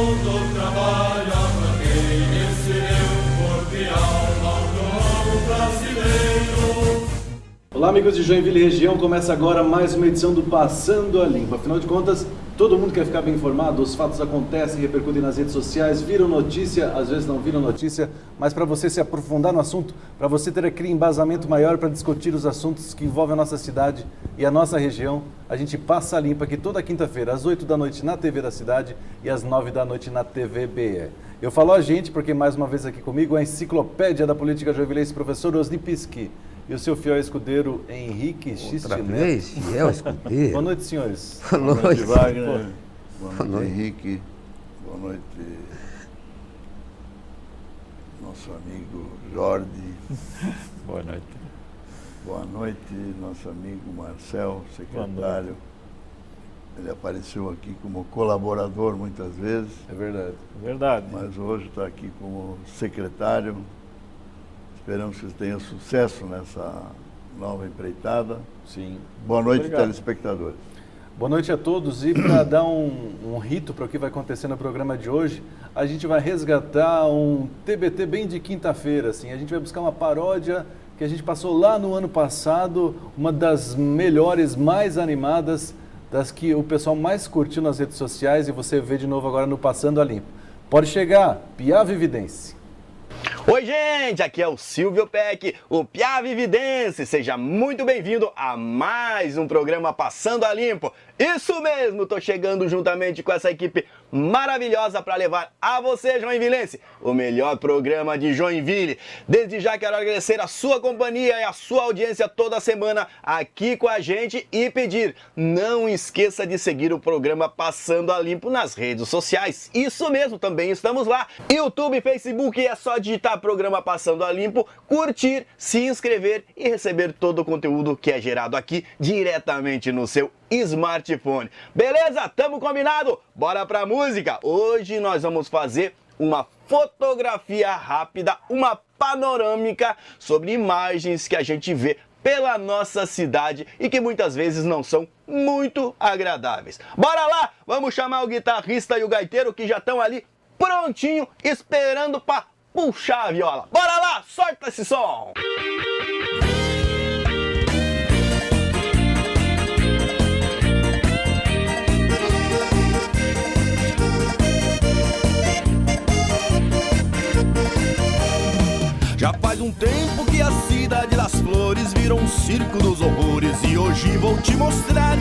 mundo trabalha para quem venceu, corpo e alma ao povo brasileiro. Olá, amigos de Joinville e região, começa agora mais uma edição do Passando a Limpo. Afinal de contas, todo mundo quer ficar bem informado, os fatos acontecem, repercutem nas redes sociais, viram notícia, às vezes não viram notícia, mas para você se aprofundar no assunto, para você ter aquele embasamento maior para discutir os assuntos que envolvem a nossa cidade e a nossa região, a gente passa a limpo aqui toda quinta-feira, às 8 da noite na TV da cidade e às 9 da noite na TV BE. Eu falo a gente porque mais uma vez aqui comigo a enciclopédia da política joinvilense, professor Osni Pisqui. E o seu fiel escudeiro, Henrique Xiste Outra vez, fiel escudeiro. Boa noite, senhores. Boa noite, Wagner. Boa noite, Henrique. Boa noite, nosso amigo Jorge. Boa noite. Boa noite, nosso amigo Marcel, secretário. Ele apareceu aqui como colaborador muitas vezes, É verdade. Verdade. mas hoje está aqui como secretário. Esperamos que tenha sucesso nessa nova empreitada. Sim. Boa noite, Obrigado. telespectadores. Boa noite a todos. E para dar um rito para o que vai acontecer no programa de hoje, a gente vai resgatar um TBT bem de quinta-feira. Assim. A gente vai buscar uma paródia que a gente passou lá no ano passado, uma das melhores, mais animadas, das que o pessoal mais curtiu nas redes sociais e você vê de novo agora no Passando a Limpo. Pode chegar, Piava Evidência. Oi, gente, aqui é o Silvio Peck, o Piava Evidência. Seja muito bem-vindo a mais um programa Passando a Limpo. Isso mesmo, tô chegando juntamente com essa equipe maravilhosa para levar a você, joinvilense, o melhor programa de Joinville. Desde já quero agradecer a sua companhia e a sua audiência toda semana aqui com a gente e pedir, não esqueça de seguir o programa Passando a Limpo nas redes sociais. Isso mesmo, também estamos lá. YouTube, Facebook, é só digitar programa Passando a Limpo, curtir, se inscrever e receber todo o conteúdo que é gerado aqui diretamente no seu smartphone. Beleza? Tamo combinado? Bora pra música? Hoje nós vamos fazer uma fotografia rápida, uma panorâmica sobre imagens que a gente vê pela nossa cidade e que muitas vezes não são muito agradáveis. Bora lá? Vamos chamar o guitarrista e o gaiteiro que já estão ali prontinho, esperando para puxar a viola. Bora lá? Solta esse som! Já faz um tempo que a cidade das flores virou um circo dos horrores e hoje vou te mostrar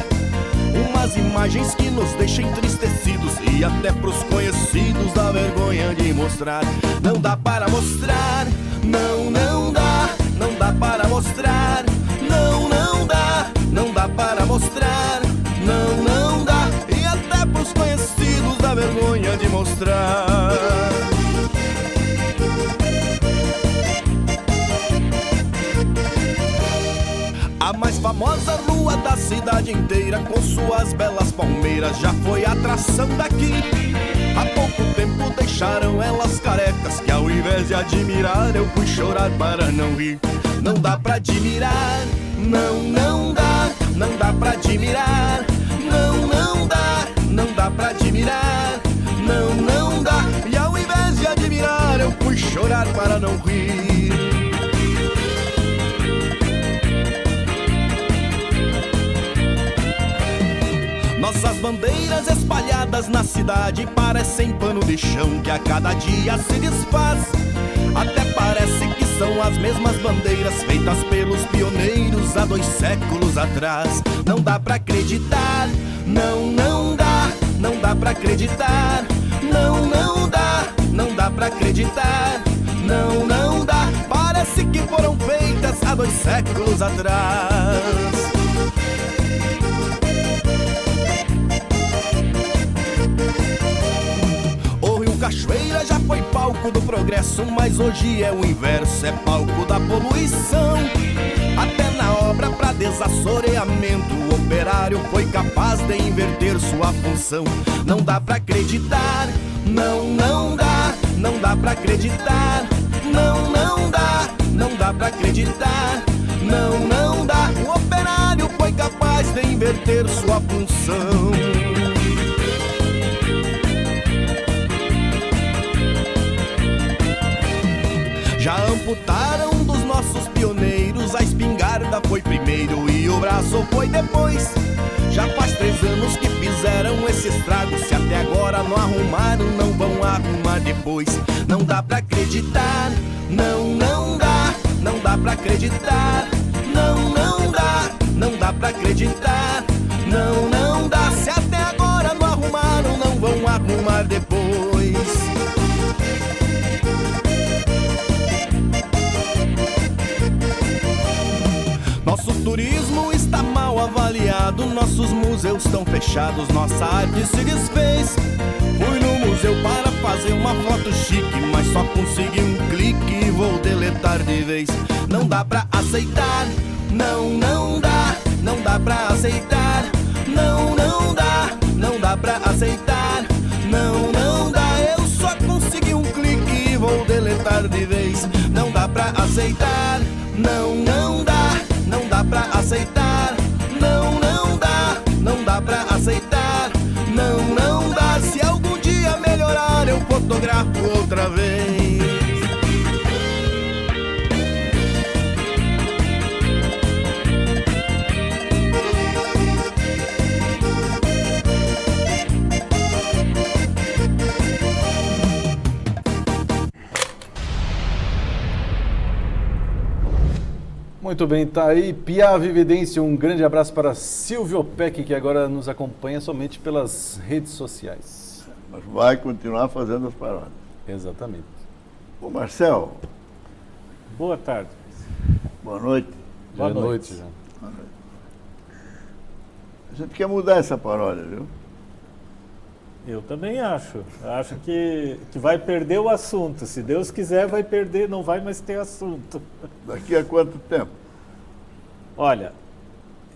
umas imagens que nos deixam entristecidos e até pros conhecidos dá vergonha de mostrar. Não dá para mostrar, não, não dá, não dá para mostrar, não, não dá, não dá para mostrar, não, não dá, e até pros conhecidos dá vergonha de mostrar. A mais famosa rua da cidade inteira, com suas belas palmeiras, já foi atração daqui. Há pouco tempo deixaram elas carecas, que ao invés de admirar eu fui chorar para não rir. Não dá pra admirar, não, não dá, não dá pra admirar, não, não dá, não dá pra admirar, não, não dá. E ao invés de admirar eu fui chorar para não rir. Nossas bandeiras espalhadas na cidade parecem pano de chão que a cada dia se desfaz. Até parece que são as mesmas bandeiras feitas pelos pioneiros há 2 séculos atrás. Não dá pra acreditar, não, não dá, não dá pra acreditar, não, não dá, não dá pra acreditar, não, não dá. Parece que foram feitas há 2 séculos atrás. Cachoeira já foi palco do progresso, mas hoje é o inverso, é palco da poluição. Até na obra pra desassoreamento, o operário foi capaz de inverter sua função. Não dá pra acreditar, não, não dá, não dá pra acreditar, não, não dá, não dá pra acreditar, não, não dá. O operário foi capaz de inverter sua função. escutaram dos nossos pioneiros, a espingarda foi primeiro e o braço foi depois. Já faz 3 anos que fizeram esse estrago, se até agora não arrumaram, não vão arrumar depois. Não dá pra acreditar, não dá, não dá pra acreditar, não dá, não dá pra acreditar, não dá. Se até agora não arrumaram, não vão arrumar depois. Nosso turismo está mal avaliado, nossos museus estão fechados, nossa arte se desfez. Fui no museu para fazer uma foto chique, mas só consegui um clique e vou deletar de vez. Não dá pra aceitar, não dá, não dá pra aceitar, não dá, não dá pra aceitar, não dá. Eu só consegui um clique e vou deletar de vez. Não dá pra aceitar, não dá, não dá pra aceitar, não dá, não dá pra aceitar, não dá. Se algum dia melhorar, eu fotografo outra vez. Muito bem, tá aí Piá Vividência. Um grande abraço para Silvio Peck, que agora nos acompanha somente pelas redes sociais. Mas vai continuar fazendo as paródias. Exatamente. Ô Marcel, Boa tarde. boa noite. Boa noite, já. Boa noite. A gente quer mudar essa paródia, viu? Eu também acho. Acho que vai perder o assunto. Se Deus quiser, vai perder, não vai mais ter assunto. Daqui a quanto tempo? Olha,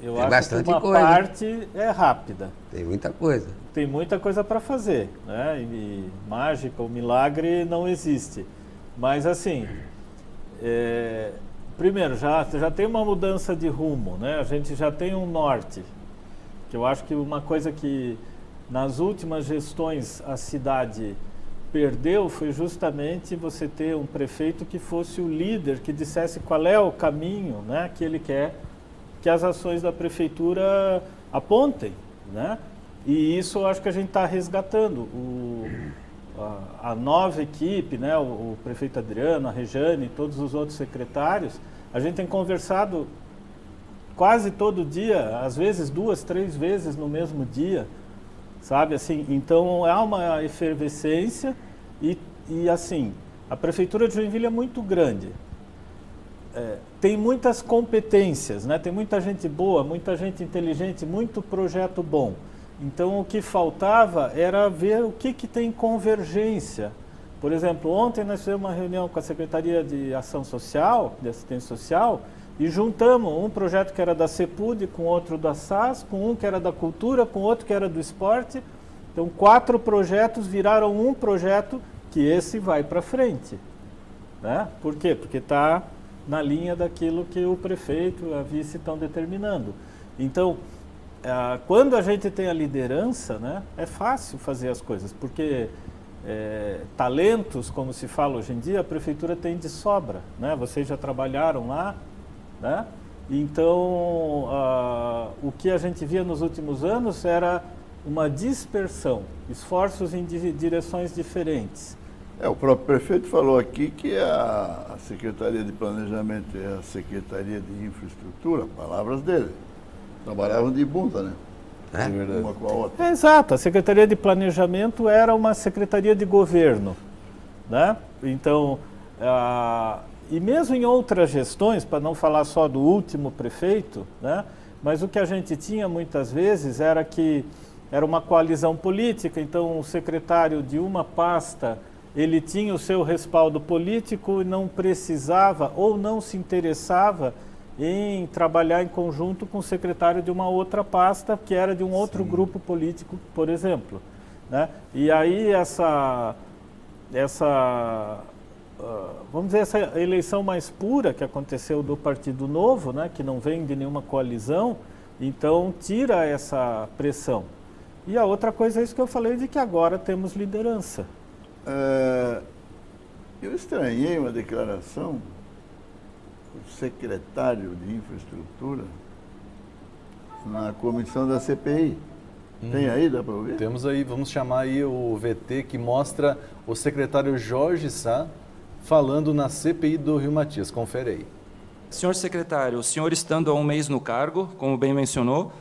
eu Tem acho bastante que uma coisa. parte é rápida. Tem muita coisa. Tem muita coisa para fazer, né? E mágica, o milagre não existe. Mas assim, primeiro, já tem uma mudança de rumo, né? A gente já tem um norte. Que eu acho que uma coisa que nas últimas gestões a cidade perdeu foi justamente você ter um prefeito que fosse o líder, que dissesse qual é o caminho, né, que ele quer que as ações da prefeitura apontem, né? E isso eu acho que a gente está resgatando. A nova equipe, né, o prefeito Adriano, a Rejane, todos os outros secretários, a gente tem conversado quase todo dia, às vezes 2, 3 vezes no mesmo dia, sabe, assim, então há uma efervescência e assim, a prefeitura de Joinville é muito grande, tem muitas competências, né? Tem muita gente boa, muita gente inteligente, muito projeto bom. Então o que faltava era ver o que tem convergência. Por exemplo, ontem nós fizemos uma reunião com a Secretaria de Ação Social, de Assistência Social, e juntamos um projeto que era da CEPUD com outro da SAS, com um que era da Cultura, com outro que era do Esporte. Então 4 projetos viraram um projeto que esse vai para frente, né? Por quê? Porque está na linha daquilo que o prefeito e a vice estão determinando. Então, quando a gente tem a liderança, né, é fácil fazer as coisas, porque talentos, como se fala hoje em dia, a prefeitura tem de sobra, né? Vocês já trabalharam lá, né? Então, o que a gente via nos últimos anos era uma dispersão, esforços em direções diferentes. O próprio prefeito falou aqui que a Secretaria de Planejamento e a Secretaria de Infraestrutura, palavras dele, trabalhavam de bunda, né? É verdade. Uma com a outra. Exato, a Secretaria de Planejamento era uma secretaria de governo, né? Então, e mesmo em outras gestões, para não falar só do último prefeito, né? Mas o que a gente tinha muitas vezes era que era uma coalizão política, então o secretário de uma pasta, ele tinha o seu respaldo político e não precisava ou não se interessava em trabalhar em conjunto com o secretário de uma outra pasta, que era de um outro grupo político, por exemplo, né? E aí vamos dizer, essa eleição mais pura que aconteceu do Partido Novo, né, que não vem de nenhuma coalizão, então tira essa pressão. E a outra coisa é isso que eu falei, de que agora temos liderança. Eu estranhei uma declaração o secretário de Infraestrutura na comissão da CPI. Tem aí, dá para ouvir? Temos aí, vamos chamar aí o VT que mostra o secretário Jorge Sá falando na CPI do Rio Matias. Confere aí. Senhor secretário, o senhor estando há um mês no cargo, como bem mencionou,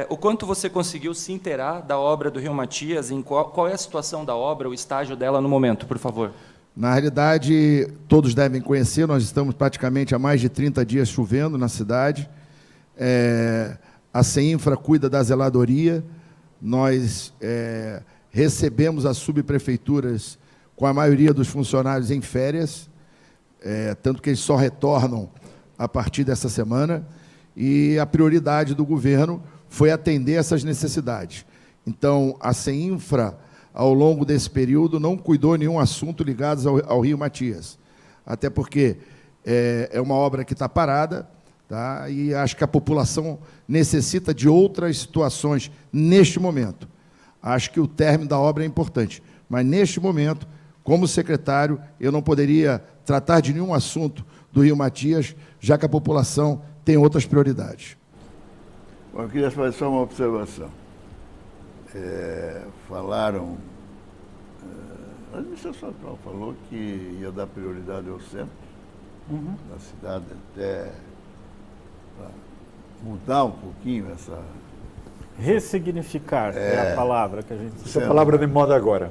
o quanto você conseguiu se inteirar da obra do Rio Matias, em qual é a situação da obra, o estágio dela no momento, por favor? Na realidade, todos devem conhecer, nós estamos praticamente há mais de 30 dias chovendo na cidade. A CEINFRA cuida da zeladoria, nós recebemos as subprefeituras com a maioria dos funcionários em férias, tanto que eles só retornam a partir dessa semana, e a prioridade do governo foi atender essas necessidades. Então, a CEINFRA, ao longo desse período, não cuidou de nenhum assunto ligado ao Rio Matias, até porque é uma obra que está parada, tá? E acho que a população necessita de outras situações neste momento. Acho que o término da obra é importante, mas neste momento, como secretário, eu não poderia tratar de nenhum assunto do Rio Matias, já que a população tem outras prioridades. Bom, eu queria fazer só uma observação. Falaram, a administração atual falou que ia dar prioridade ao centro da cidade, até para mudar um pouquinho essa... Ressignificar é a palavra que a gente... Essa palavra de moda agora.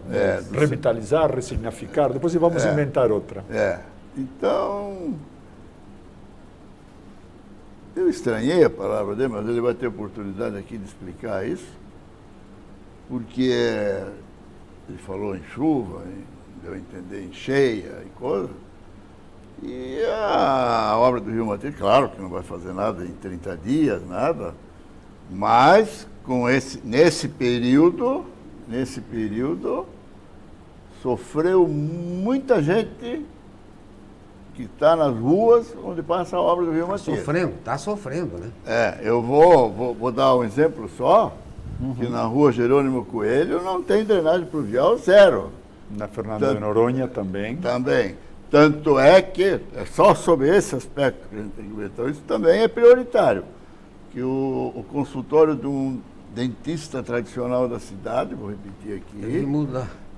Revitalizar, ressignificar, depois vamos inventar outra. Então, eu estranhei a palavra dele, mas ele vai ter oportunidade aqui de explicar isso, porque ele falou em chuva, deu a entender em cheia e coisa, e a obra do Rio Matias, claro que não vai fazer nada em 30 dias, nada, mas nesse período, sofreu muita gente que está nas ruas onde passa a obra do Rio Matias. Está sofrendo, né? Eu vou dar um exemplo só, que na rua Jerônimo Coelho não tem drenagem pluvial, zero. Na Fernando de Noronha também. Também. Tanto é que é só sobre esse aspecto que a gente tem que ver. Então, isso também é prioritário. Que o consultório de um dentista tradicional da cidade, vou repetir aqui,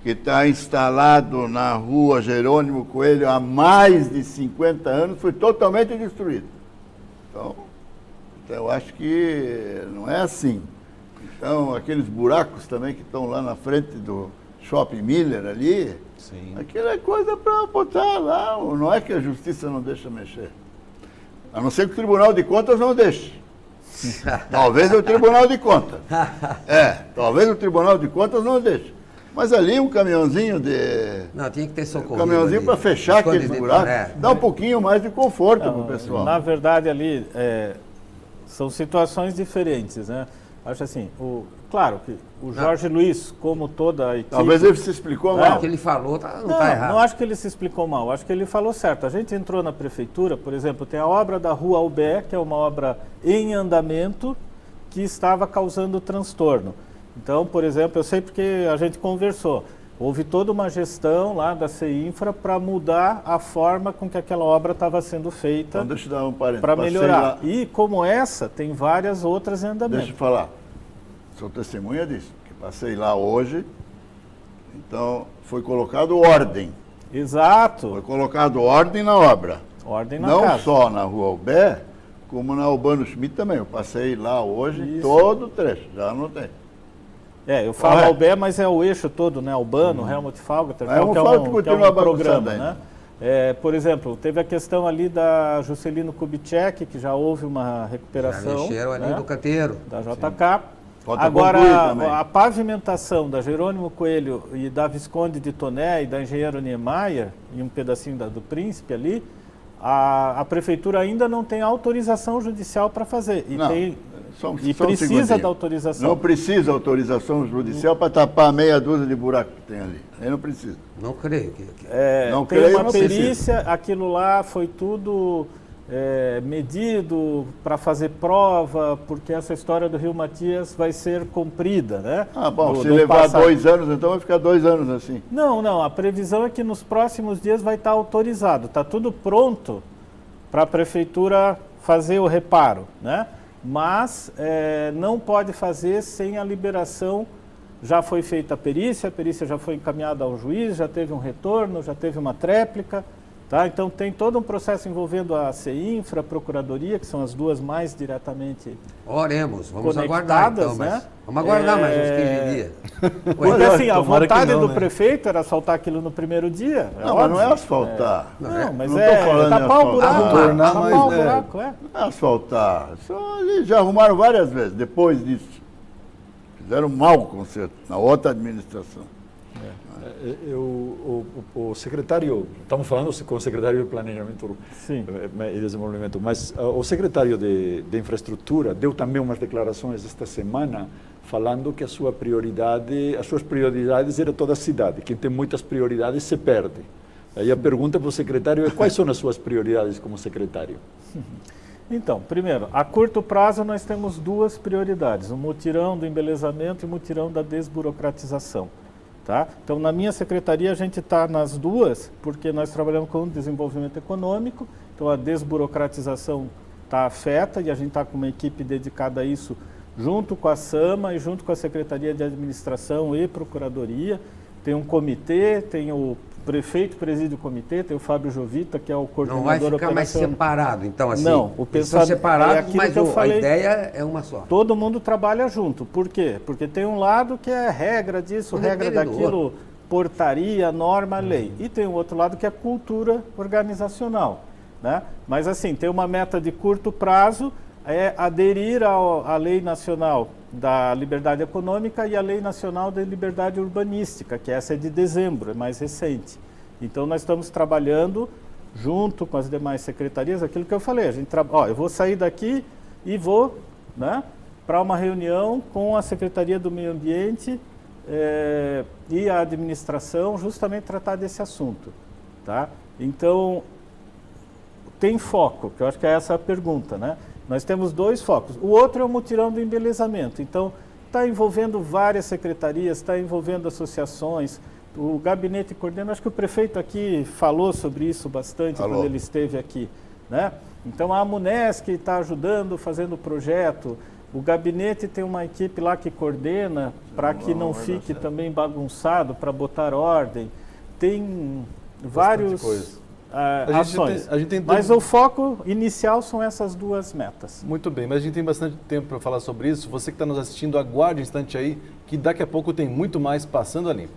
que está instalado na rua Jerônimo Coelho há mais de 50 anos, foi totalmente destruído. Então eu acho que não é assim. Então, aqueles buracos também que estão lá na frente do Shopping Miller ali, aquilo é coisa para botar lá, não é que a justiça não deixa mexer. A não ser que o Tribunal de Contas não deixe. Talvez o Tribunal de Contas. Talvez o Tribunal de Contas não deixe. Mas ali um caminhãozinho de... Não, tinha que ter socorrido. Um caminhãozinho para fechar aqueles buracos, dá um pouquinho mais de conforto para o pessoal. Na verdade, ali, são situações diferentes, né? Acho assim, claro que o Jorge Luiz, como toda a equipe... Talvez ele se explicou mal. O que ele falou não está errado. Não acho que ele se explicou mal, acho que ele falou certo. A gente entrou na prefeitura, por exemplo, tem a obra da Rua Albé, que é uma obra em andamento que estava causando transtorno. Então, por exemplo, eu sei porque a gente conversou, houve toda uma gestão lá da CEINFRA para mudar a forma com que aquela obra estava sendo feita, então, deixa eu dar um parênteses para melhorar. E como essa, tem várias outras em andamento. Deixa eu falar, sou testemunha disso, que passei lá hoje, então foi colocado ordem. Exato. Foi colocado ordem na obra. Ordem na casa. Não só na Rua Albé, como na Albano Schmidt também. Eu passei lá hoje, todo o trecho, já não tem. Eu falo Albé, mas é o eixo todo, né? Albano, Helmut Falgater, que é um programa, né? Por exemplo, teve a questão ali da Juscelino Kubitschek, que já houve uma recuperação. Já mexeram ali do canteiro. Da JK. Agora, a pavimentação da Jerônimo Coelho e da Visconde de Toné e da Engenheiro Niemeyer, e um pedacinho do Príncipe ali, a prefeitura ainda não tem autorização judicial para fazer. E precisa da autorização. Não precisa autorização judicial para tapar meia dúzia de buracos que tem ali. Ele não precisa. Não creio. Tem uma perícia, aquilo lá foi tudo medido para fazer prova, porque essa história do Rio Matias vai ser cumprida, né? Se levar 2 anos, então vai ficar 2 anos assim. Não, a previsão é que nos próximos dias vai estar autorizado, está tudo pronto para a prefeitura fazer o reparo, né? Mas não pode fazer sem a liberação. Já foi feita a perícia já foi encaminhada ao juiz, já teve um retorno, já teve uma tréplica, tá? Então tem todo um processo envolvendo a CEINFRA, a Procuradoria, que são as duas mais diretamente Oremos, vamos conectadas, aguardar então, né? Vamos aguardar mais uns 15 dias. Porque assim, a tomara que vontade não, do né? prefeito era asfaltar aquilo no primeiro dia. Não, mas não é asfaltar. Não, mas Não tô falando em tapar o buraco. asfaltar. Tornar Tapar mais- o buraco, Não é asfaltar. Só eles já arrumaram várias vezes, depois disso. Fizeram mau conserto na outra administração. O secretário, estamos falando com o secretário de Planejamento Sim. e Desenvolvimento, mas o secretário de Infraestrutura deu também umas declarações esta semana falando que as suas prioridades eram toda a cidade. Quem tem muitas prioridades se perde. Aí a pergunta para o secretário é quais são as suas prioridades como secretário? Então, primeiro, a curto prazo nós temos duas prioridades, o mutirão do embelezamento e o mutirão da desburocratização. Tá? Então, na minha secretaria, a gente está nas duas, porque nós trabalhamos com desenvolvimento econômico, então a desburocratização está afeta e a gente está com uma equipe dedicada a isso, junto com a SAMA e junto com a Secretaria de Administração e Procuradoria. Tem um comitê, tem o prefeito preside o comitê, tem o Fábio Jovita, que é o coordenador Não vai ficar mais operacional. separado, então assim. Não, o eles pessoal são separados, aquilo mas que eu a falei. ideia é uma só. Todo mundo trabalha junto. Por quê? Porque tem um lado que é regra disso, Um regra depende do daquilo, portaria, norma, lei. E tem um outro lado que é cultura organizacional, né? Mas assim, tem uma meta de curto prazo, é aderir à Lei Nacional da Liberdade Econômica e à Lei Nacional da Liberdade Urbanística, que essa é de dezembro, é mais recente. Então nós estamos trabalhando junto com as demais secretarias, aquilo que eu falei, eu vou sair daqui e vou, né, para uma reunião com a Secretaria do Meio Ambiente e a administração, justamente tratar desse assunto, tá? Então, tem foco, que eu acho que é essa a pergunta, né? Nós temos dois focos. O outro é o mutirão do embelezamento. Então, está envolvendo várias secretarias, está envolvendo associações. O gabinete coordena, acho que o prefeito aqui falou sobre isso bastante quando ele esteve aqui, né? Então a Amunesc está ajudando, fazendo o projeto. O gabinete tem uma equipe lá que coordena para que não fique também bagunçado, para botar ordem. Tem vários ações. Mas o foco inicial são essas duas metas. Muito bem, mas a gente tem bastante tempo para falar sobre isso. Você que está nos assistindo, aguarde um instante aí, que daqui a pouco tem muito mais Passando a Limpo.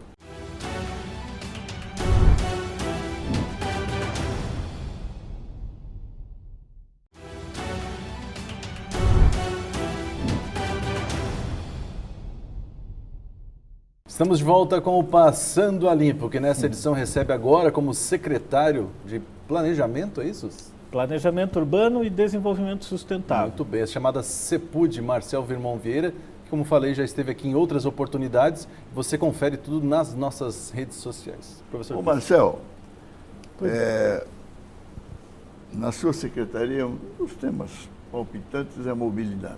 Estamos de volta com o Passando a Limpo, que nessa edição recebe agora como secretário de Planejamento, é isso? Planejamento Urbano e Desenvolvimento Sustentável. Muito bem, a chamada CEPUD, Marcel Virmão Vieira, que, como falei, já esteve aqui em outras oportunidades. Você confere tudo nas nossas redes sociais. Professor. Ô Marcel, na sua secretaria, um dos temas palpitantes é a mobilidade.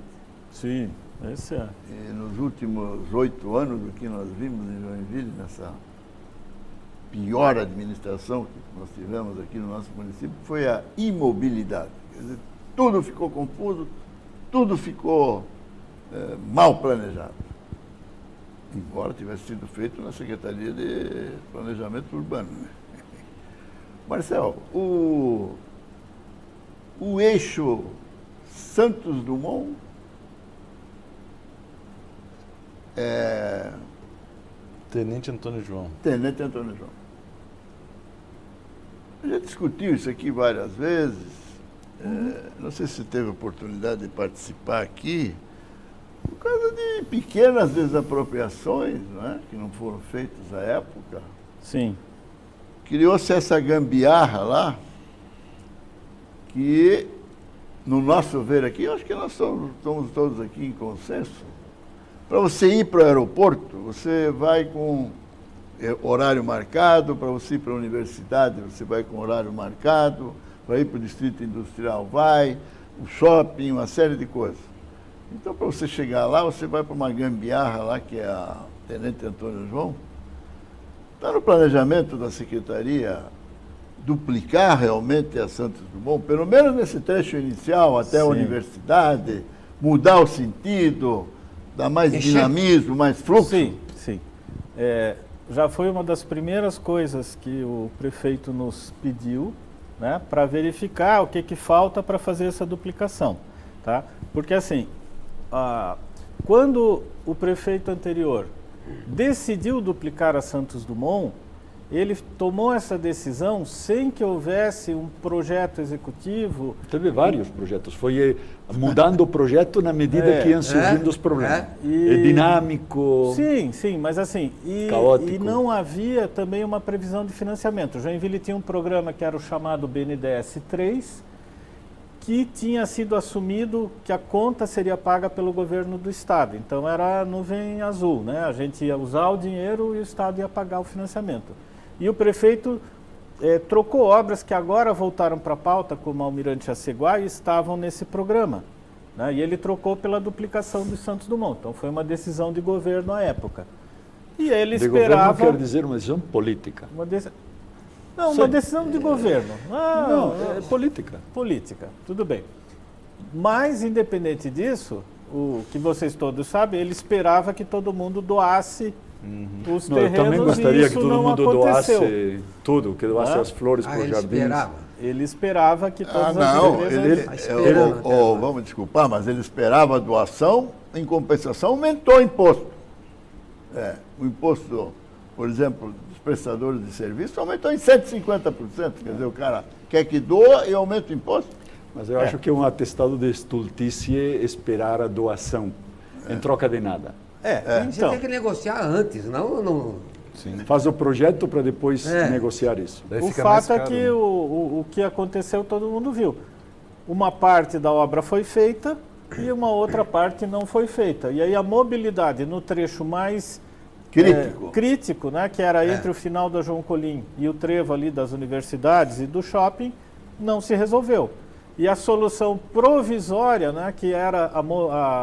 Sim, esse é. E nos últimos 8 anos, do que nós vimos em Joinville, nessa pior administração que nós tivemos aqui no nosso município, foi a imobilidade. Quer dizer, tudo ficou confuso, tudo ficou mal planejado. Embora tivesse sido feito na Secretaria de Planejamento Urbano. Né? Marcel, o eixo Santos Dumont Tenente Antônio João. Tenente Antônio João. A gente discutiu isso aqui várias vezes. Não sei se teve oportunidade de participar aqui, por causa de pequenas desapropriações, não é? Que não foram feitas à época. Sim. Criou-se essa gambiarra lá, que, no nosso ver aqui, eu acho que nós estamos todos aqui em consenso. Para você ir para o aeroporto, você vai com horário marcado, para você ir para a universidade, você vai com horário marcado, para ir para o distrito industrial vai, o shopping, uma série de coisas. Então, para você chegar lá, você vai para uma gambiarra lá, que é a Tenente Antônio João. Está no planejamento da Secretaria duplicar realmente a Santos Dumont, pelo menos nesse trecho inicial até a Sim. universidade, mudar o sentido, dar mais dinamismo, mais fluxo? Sim, sim. Já foi uma das primeiras coisas que o prefeito nos pediu, né, para verificar o que falta para fazer essa duplicação. Tá? Porque assim, quando o prefeito anterior decidiu duplicar a Santos Dumont, ele tomou essa decisão sem que houvesse um projeto executivo. Teve vários projetos, foi mudando o projeto na medida que iam surgindo os problemas. É dinâmico. Sim, sim, mas assim, caótico. E não havia também uma previsão de financiamento. Joinville tinha um programa que era o chamado BNDES 3, que tinha sido assumido que a conta seria paga pelo governo do estado. Então era a nuvem azul, né? A gente ia usar o dinheiro e o estado ia pagar o financiamento. E o prefeito trocou obras que agora voltaram para a pauta, como Almirante Jaceguá, e estavam nesse programa. Né? E ele trocou pela duplicação do Santos Dumont. Então foi uma decisão de governo à época. E ele esperava... governo quer dizer uma decisão política. Não, uma decisão de governo. Não, é política. Política, tudo bem. Mas, independente disso, o que vocês todos sabem, ele esperava que todo mundo doasse os terrenos. Eu também gostaria que todo mundo aconteceu. Doasse tudo, que doasse as flores para os jardins. Ele esperava que todas não, as empresas... vamos desculpar, mas ele esperava a doação, em compensação aumentou o imposto. O imposto, por exemplo, dos prestadores de serviço aumentou em 150%. Quer dizer, o cara quer que doa e aumenta o imposto. Mas eu acho que é um atestado de estultice esperar a doação em troca de nada. Você tem que negociar antes, não... Sim. Faz o projeto para depois negociar isso. O fato é que o que aconteceu todo mundo viu. Uma parte da obra foi feita e uma outra parte não foi feita. E aí a mobilidade no trecho mais crítico, né, que era entre o final da João Colim e o trevo ali das universidades e do shopping, não se resolveu. E a solução provisória, né, que era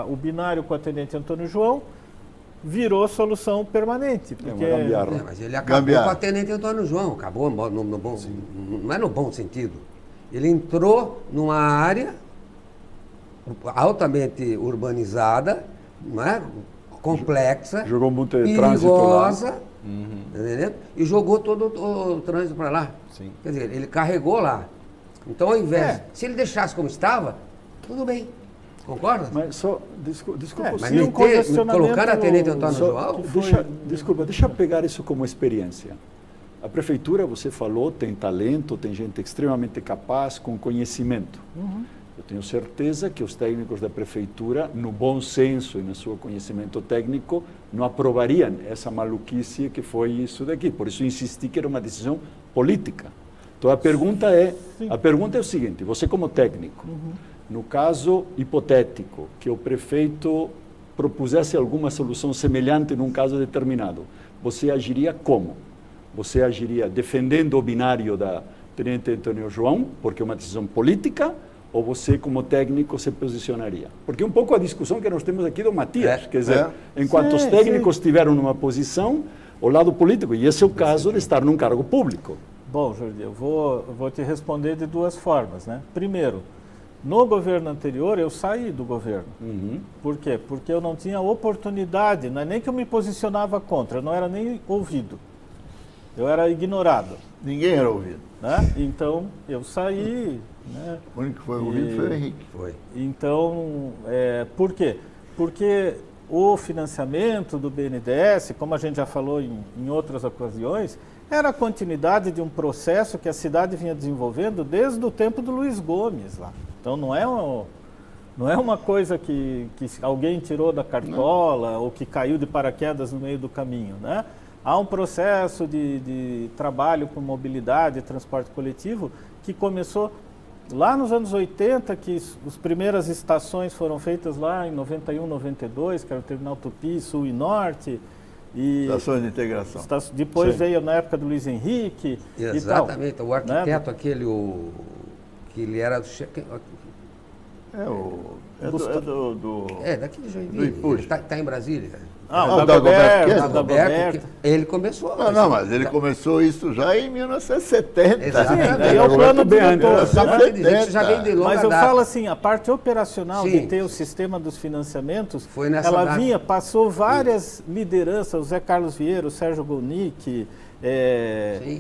o binário com a Tenente Antônio João, virou solução permanente. Porque... mas ele acabou com a Tenente Antônio João, acabou no bom, não é no bom sentido. Ele entrou numa área altamente urbanizada, não é? Complexa, jogou muito perigosa, entendeu? E jogou todo o trânsito para lá. Sim. Quer dizer, ele carregou lá. Então, ao invés, se ele deixasse como estava, tudo bem. Concorda? Mas só, desculpa, mas colocar a Tenente Antônio João... Deixa eu pegar isso como experiência. A prefeitura, você falou, tem talento, tem gente extremamente capaz, com conhecimento. Eu tenho certeza que os técnicos da prefeitura, no bom senso e no seu conhecimento técnico, não aprovariam essa maluquice que foi isso daqui. Por isso insisti que era uma decisão política. Então a pergunta é o seguinte: você como técnico, no caso hipotético que o prefeito propusesse alguma solução semelhante num caso determinado, você agiria como? Você agiria defendendo o binário da Tenente Antônio João, porque é uma decisão política, ou você, como técnico, se posicionaria? Porque um pouco a discussão que nós temos aqui do Matias, quer dizer, enquanto os técnicos estiveram numa posição, o lado político, e esse é o caso de estar num cargo público. Bom, Jordi, eu vou te responder de duas formas, né? Primeiro, no governo anterior, eu saí do governo. Por quê? Porque eu não tinha oportunidade, não é nem que eu me posicionava contra, eu não era nem ouvido. Eu era ignorado. Ninguém era ouvido. Né? Então, eu saí... Né? O único que foi ouvido foi o Henrique. Então, por quê? Porque o financiamento do BNDES, como a gente já falou em outras ocasiões, era a continuidade de um processo que a cidade vinha desenvolvendo desde o tempo do Luiz Gomes lá. Então não é uma coisa que alguém tirou da cartola ou que caiu de paraquedas no meio do caminho, né? Há um processo de trabalho com mobilidade e transporte coletivo que começou lá nos anos 80, que as primeiras estações foram feitas lá em 91, 92, que era o Terminal Tupi, Sul e Norte. Estações de integração. Depois veio na época do Luiz Henrique. Exatamente, e tal, o arquiteto, né? aquele, que ele era daqui de Joinville. Ele está em Brasília. o Dagoberto, ele começou. Não, mas ele começou isso já em 1970. Exatamente. Daí é o plano diretor. Já vem de longa Mas eu data. falo assim, a parte operacional Sim. de ter o sistema dos financiamentos, Foi nessa ela data. passou várias lideranças, o Zé Carlos Vieira, o Sérgio Golnick,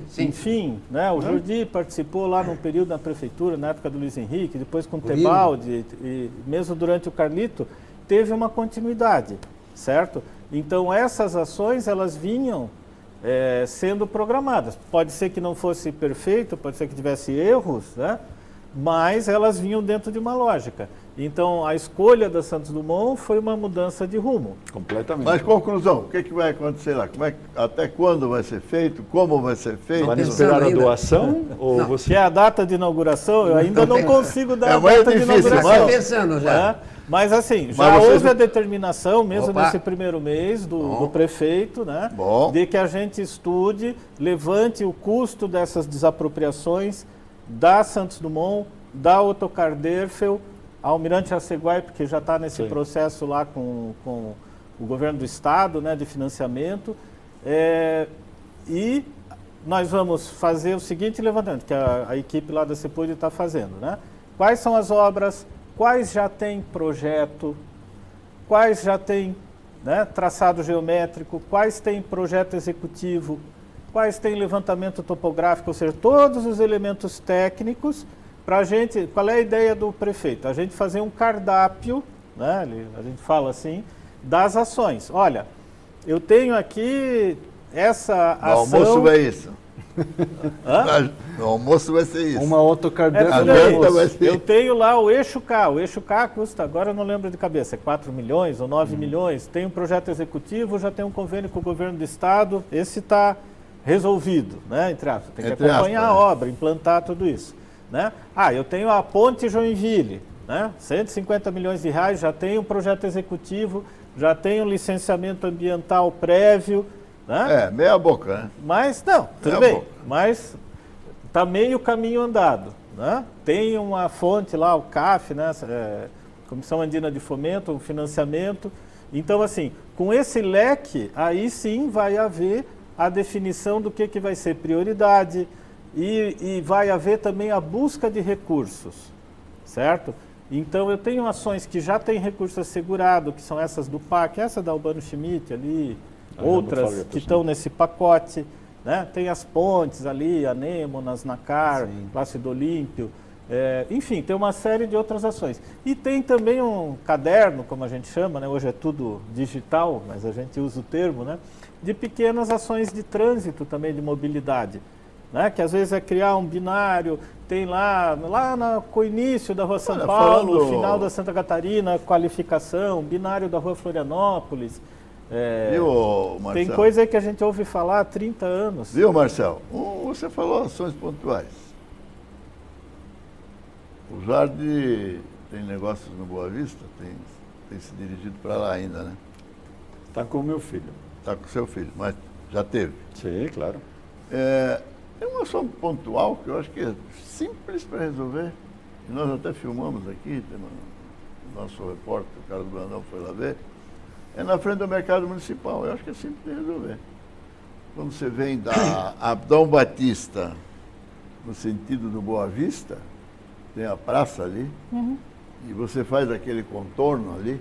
Sim. enfim, né? O Jordi participou lá num período na prefeitura, na época do Luiz Henrique, depois com o Lino. Tebaldi, e mesmo durante o Carlito, teve uma continuidade, certo? Então essas ações, elas vinham sendo programadas. Pode ser que não fosse perfeito, pode ser que tivesse erros, né? Mas elas vinham dentro de uma lógica. Então, a escolha da Santos Dumont foi uma mudança de rumo. Completamente. Mas, conclusão, o que vai acontecer lá? Até quando vai ser feito? Como vai ser feito? Vai pensando esperar a ainda. doação? Ou Que você... é a data de inauguração, eu ainda não consigo dar a mais data de difícil, inauguração. Está pensando já. né? Mas assim, Mas já vocês- houve a determinação, mesmo Opa. nesse primeiro mês do prefeito, né? Bom. De que a gente estude, levante o custo dessas desapropriações da Santos Dumont, da Autocar Derfel, Almirante Aceguai, porque já está nesse Sim. processo lá com o governo do estado, né, de financiamento. E nós vamos fazer o seguinte levantamento, que a equipe lá da CEPUD está fazendo, né? Quais são as obras, quais já tem projeto, quais já tem, né, traçado geométrico, quais tem projeto executivo, quais tem levantamento topográfico, ou seja, todos os elementos técnicos para a gente. Qual é a ideia do prefeito? A gente fazer um cardápio, né, a gente fala assim, das ações. Olha, eu tenho aqui essa No ação... almoço vai isso. Hã? No almoço vai ser isso. Uma autocar É Derfel tudo no aí. almoço. vai ser. Eu tenho lá o Eixo K. O Eixo K custa, agora eu não lembro de cabeça, é 4 milhões ou 9 milhões. Tem um projeto executivo, já tem um convênio com o governo do estado. Esse está resolvido, né? Entre aspas. Tem que Entre acompanhar aspas, a né? obra, implantar tudo isso. Né? Eu tenho a Ponte Joinville, né? 150 milhões de reais, já tem um projeto executivo, já tem um licenciamento ambiental prévio. Né? Meia boca, né? Mas, não, tudo É bem, bom. mas está meio caminho andado. Né? Tem uma fonte lá, o CAF, né? Comissão Andina de Fomento, um financiamento. Então, assim, com esse leque, aí sim vai haver a definição do que vai ser prioridade e vai haver também a busca de recursos, certo? Então, eu tenho ações que já têm recurso assegurado, que são essas do PAC, essa da Urbano Schmidt ali, outras que estão nesse pacote, né? Tem as pontes ali, a Nêmonas, Nacar, Plácido Olímpio, enfim, tem uma série de outras ações. E tem também um caderno, como a gente chama, né? Hoje é tudo digital, mas a gente usa o termo, né? De pequenas ações de trânsito também, de mobilidade, né? Que às vezes é criar um binário, tem lá no início da Rua São Paulo, falando- final da Santa Catarina, qualificação, binário da Rua Florianópolis. Viu, Marcelo? Tem coisa aí que a gente ouve falar há 30 anos. Viu, Marcelo? Você falou ações pontuais. O Jardim tem negócios no Boa Vista, tem se dirigido para lá ainda, né? Está com o meu filho. Está com seu filho, mas já teve. Sim, claro. Tem uma ação pontual que eu acho que é simples para resolver. E nós até filmamos aqui, o nosso repórter, o Carlos Brandão, foi lá ver. É na frente do mercado municipal. Eu acho que é simples de resolver. Quando você vem da Abdão Batista, no sentido do Boa Vista, tem a praça ali, e você faz aquele contorno ali.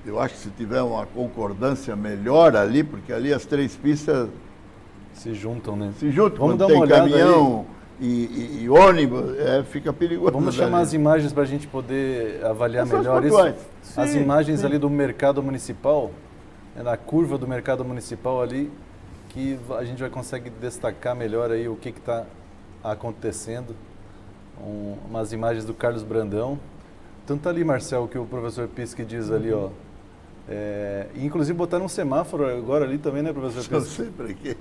Eu acho que se tiver uma concordância melhor ali, porque ali as três pistas Se juntam, né? se juntam, Vamos quando dar tem uma olhada caminhão e ônibus, fica perigoso. Vamos chamar as imagens para a gente poder avaliar Ações melhor pontuais. isso. As Sim, imagens ali do mercado municipal, na curva do mercado municipal ali, que a gente vai conseguir destacar melhor aí o que está acontecendo. Umas imagens do Carlos Brandão. Tanto ali, Marcel, que o professor Pisque diz ali, ó. Inclusive botaram um semáforo agora ali também, né, professor Não Pisque? sei para quê.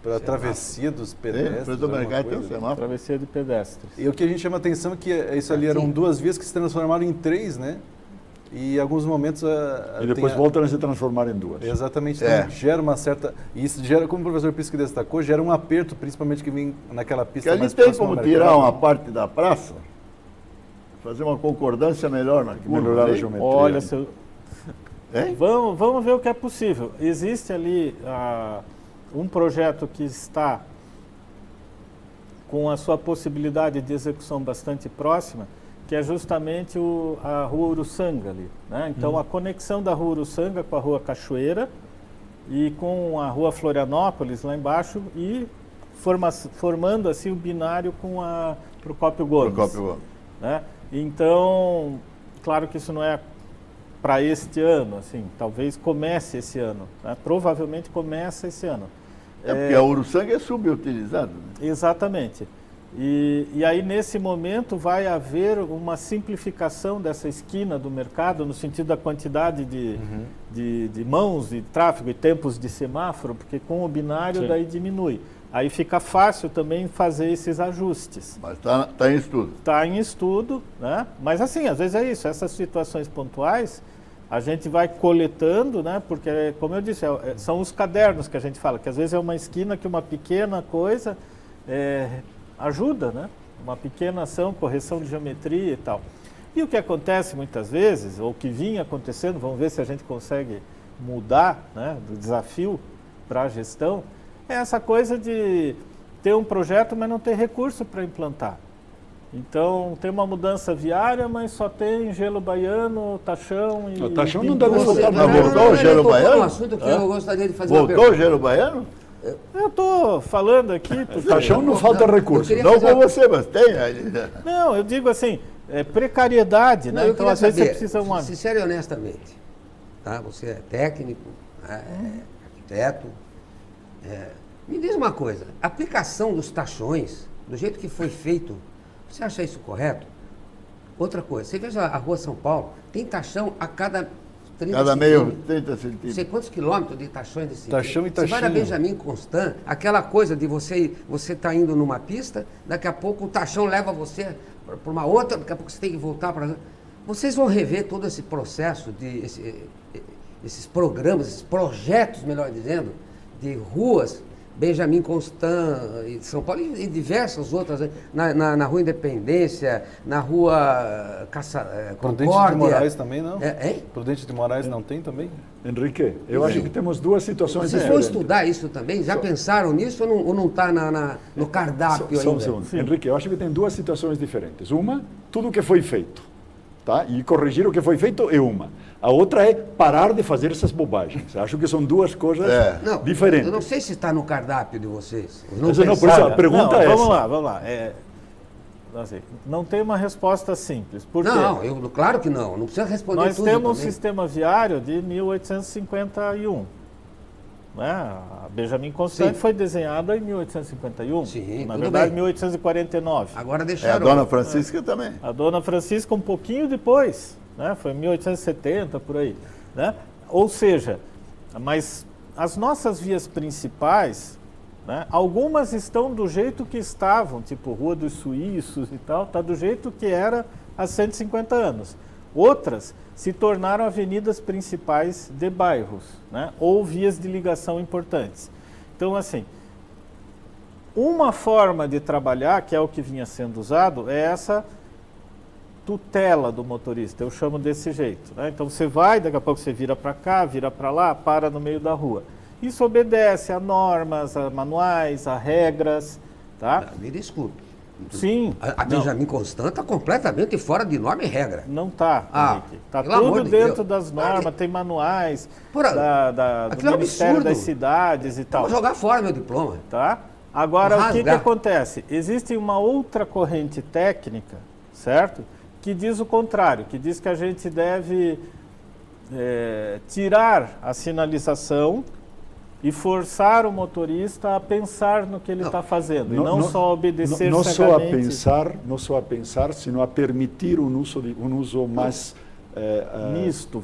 Para a travessia dos pedestres. Para o alguma mercado tem um coisa. semáforo. Travessia de pedestres. E o que a gente chama atenção é que isso ali eram duas vias que se transformaram em três, né? E em alguns momentos... E depois voltam a se transformar em duas. Exatamente, então gera uma certa... E isso gera, como o professor Pisque destacou, gera um aperto, principalmente que vem naquela Que pista ali mais tem próxima como ao tirar mercado. uma parte da praça, fazer uma concordância melhor na curva. Melhorar a ali. geometria. Olha, Vamos ver o que é possível. Existe ali um projeto que está com a sua possibilidade de execução bastante próxima, que é justamente a Rua Uruçanga ali, né? Então, a conexão da Rua Uruçanga com a Rua Cachoeira e com a Rua Florianópolis lá embaixo e formando assim o binário com a Procópio Gomes. Né? Então, claro que isso não é para este ano, assim, talvez comece esse ano, né? Provavelmente começa esse ano. Porque a Uruçanga é subutilizado. Né? Exatamente. E aí, nesse momento, vai haver uma simplificação dessa esquina do mercado, no sentido da quantidade de mãos de tráfego e tempos de semáforo, porque com o binário daí diminui. Aí fica fácil também fazer esses ajustes. Mas está em estudo. Está em estudo, né? Mas assim, às vezes é isso, essas situações pontuais, a gente vai coletando, né? Porque, como eu disse, são os cadernos que a gente fala, que às vezes é uma esquina que uma pequena coisa ajuda, né? Uma pequena ação, correção de geometria e tal. E o que acontece muitas vezes, ou que vinha acontecendo, vamos ver se a gente consegue mudar, né, do desafio para a gestão, é essa coisa de ter um projeto, mas não ter recurso para implantar. Então, tem uma mudança viária, mas só tem gelo baiano, tachão e... O tachão não deve voltar. Voltou o gelo baiano? Um assunto que eu gostaria de fazer Voltou o gelo baiano? Eu estou falando aqui... Porque... Tachão não falta recurso. Não com você, mas tem. Não, eu digo assim, precariedade, né? Então, às vezes você precisa... Sincero e honestamente, tá? Você é técnico, arquiteto. Me diz uma coisa, a aplicação dos tachões, do jeito que foi feito, você acha isso correto? Outra coisa, você veja a Rua São Paulo, tem tachão a cada 30 cada meio 30 centímetros. Não sei quantos quilômetros de tachões desse Tachão e Você vai na tachinho. Benjamin Constant, aquela coisa de você tá indo numa pista, daqui a pouco o tachão leva você para uma outra, daqui a pouco você tem que voltar para... Vocês vão rever todo esse processo, esses programas, esses projetos, melhor dizendo, de ruas, Benjamin Constant, em São Paulo e diversas outras, na Rua Independência, na Rua Prudente Concórdia. de Moraes também não? Hein? Prudente de Moraes não tem também? Henrique, eu acho que temos duas situações Vocês vão diferentes. estudar isso também? Já pensaram nisso ou não está no cardápio Só um ainda? segundo. Henrique, eu acho que tem duas situações diferentes. Uma, tudo o que foi feito, tá? E corrigir o que foi feito é uma. A outra é parar de fazer essas bobagens. Acho que são duas coisas diferentes. Eu não sei se está no cardápio de vocês. Por isso, a pergunta é vamos essa. Vamos lá. Não tem uma resposta simples. Por quê? Não, claro que não. Não precisa responder Nós tudo temos um também. sistema viário de 1851. Né? A Benjamin Constant foi desenhada em 1851. Sim, na tudo verdade, bem. 1849. Agora A deixaram... Dona Francisca também. A Dona Francisca um pouquinho depois, né? Foi em 1870, por aí. Né? Ou seja, mas as nossas vias principais, né, algumas estão do jeito que estavam, tipo Rua dos Suíços e tal, está do jeito que era há 150 anos. Outras se tornaram avenidas principais de bairros, né, ou vias de ligação importantes. Então, assim, uma forma de trabalhar, que é o que vinha sendo usado, é essa tutela do motorista, eu chamo desse jeito. Né? Então você vai, daqui a pouco você vira para cá, vira para lá, para no meio da rua. Isso obedece a normas, a manuais, a regras, tá? Me desculpe. Sim. A Benjamin Constant está completamente fora de norma e regra. Não está, Henrique. Está pelo amor tudo de dentro Deus. das normas, tem manuais do aquilo é um Ministério absurdo. das Cidades e tal. Vou jogar fora meu diploma. Tá? Agora, Vou o que rasgar. acontece? Existe uma outra corrente técnica, certo? Que diz o contrário, que diz que a gente deve tirar a sinalização e forçar o motorista a pensar no que ele está fazendo, e não só obedecer não cegamente. Não só a pensar, sino a permitir um uso mais misto,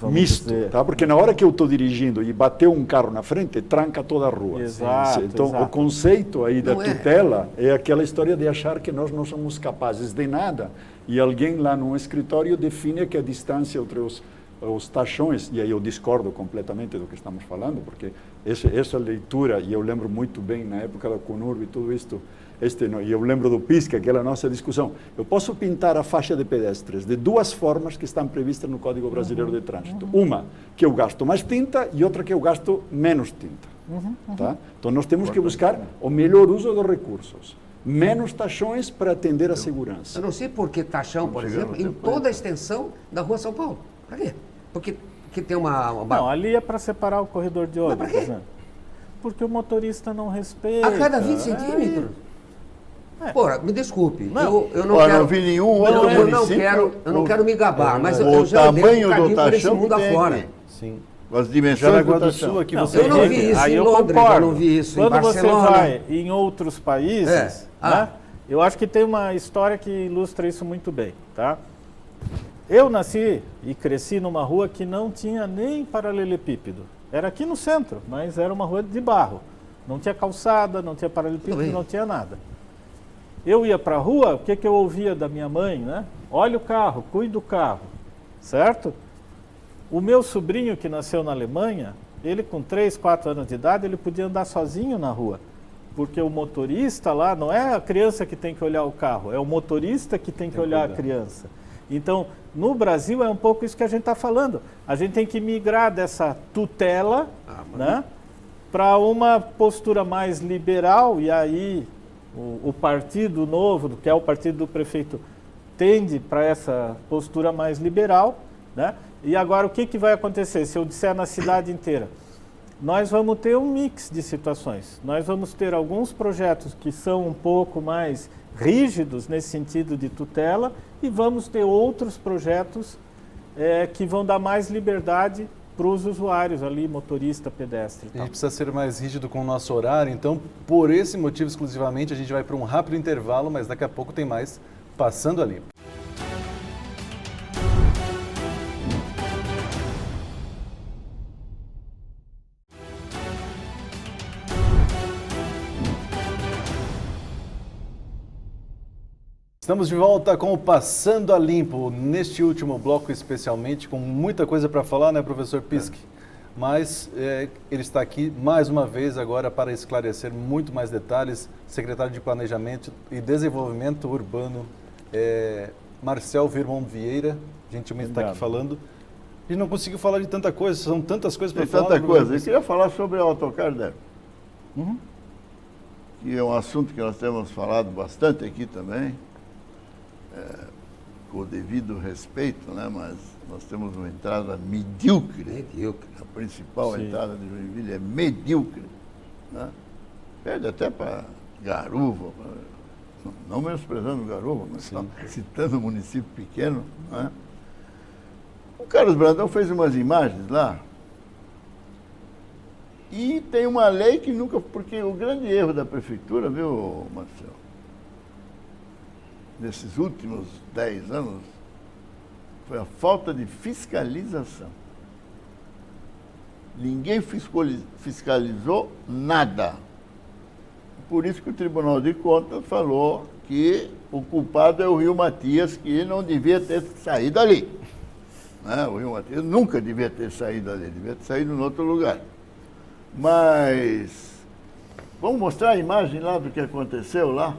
dizer. tá? Porque na hora que eu estou dirigindo e bateu um carro na frente, tranca toda a rua. Exato, Então, exato. o conceito aí da Não é. tutela é aquela história de achar que nós não somos capazes de nada e alguém lá no escritório define que a distância entre os os taxões, e aí eu discordo completamente do que estamos falando, porque essa leitura, e eu lembro muito bem na época da Conurb e tudo isto, e eu lembro do PISC, aquela nossa discussão. Eu posso pintar a faixa de pedestres de duas formas que estão previstas no Código Brasileiro de Trânsito. Uma, que eu gasto mais tinta, e outra que eu gasto menos tinta. Tá? Então nós temos que buscar o melhor uso dos recursos. Menos taxões para atender a segurança. Eu não sei por que taxão, por exemplo, em toda a extensão da Rua São Paulo. Para quê? Porque tem uma... Não, ali é para separar o corredor de ônibus. Mas para quê? Né? Porque o motorista não respeita. A cada 20 centímetros? Porra, me desculpe. Não. Eu não quero... não vi nenhum outro município. Eu não quero me gabar, mas o eu já andei tamanho um bocadinho do por esse taxão mundo que tem afora. aqui. Sim. As dimensões Jaraguá do do Sul taxão. aqui Não, você eu não vi isso aí em eu Londres, concordo. eu não vi isso Quando em Barcelona. você vai em outros países, É. né, eu acho que tem uma história que ilustra isso muito bem, tá? Eu nasci e cresci numa rua que não tinha nem paralelepípedo. Era aqui no centro, mas era uma rua de barro. Não tinha calçada, não tinha paralelepípedo, não tinha nada. Eu ia para a rua, o que eu ouvia da minha mãe, né? Olha o carro, cuide do carro, certo? O meu sobrinho que nasceu na Alemanha, ele com 3, 4 anos de idade, ele podia andar sozinho na rua. Porque o motorista lá, não é a criança que tem que olhar o carro, é o motorista que tem que olhar a criança. Então, no Brasil é um pouco isso que a gente está falando. A gente tem que migrar dessa tutela, né, para uma postura mais liberal, e aí o partido novo, que é o partido do prefeito, tende para essa postura mais liberal, né? E agora o que vai acontecer? Se eu disser na cidade inteira, nós vamos ter um mix de situações. Nós vamos ter alguns projetos que são um pouco mais rígidos nesse sentido de tutela, e vamos ter outros projetos que vão dar mais liberdade para os usuários ali, motorista, pedestre e A tal. gente precisa ser mais rígido com o nosso horário, então, por esse motivo exclusivamente, a gente vai para um rápido intervalo, mas daqui a pouco tem mais Passando a Limpo. Estamos de volta com o Passando a Limpo, neste último bloco especialmente, com muita coisa para falar, né, professor Pisk? Mas ele está aqui mais uma vez agora para esclarecer muito mais detalhes. Secretário de Planejamento e Desenvolvimento Urbano, Marcel Virmont Vieira, gentilmente está aqui falando. A gente não conseguiu falar de tanta coisa, são tantas coisas para falar. Tanta coisa. Eu queria falar sobre a Autocar Dev. Que é um assunto que nós temos falado bastante aqui também. Com o devido respeito, né? Mas nós temos uma entrada medíocre. A principal entrada de Joinville é medíocre. Né? Perde até para Garuva, não menosprezando Garuva, mas só citando um município pequeno. Né? O Carlos Brandão fez umas imagens lá. E tem uma lei que nunca... Porque o grande erro da prefeitura, viu, Marcelo? Nesses últimos 10 anos, foi a falta de fiscalização. Ninguém fiscalizou nada. Por isso que o Tribunal de Contas falou que o culpado é o Rio Matias, que não devia ter saído ali. Né? O Rio Matias nunca devia ter saído ali, devia ter saído em outro lugar. Mas, vamos mostrar a imagem lá do que aconteceu lá?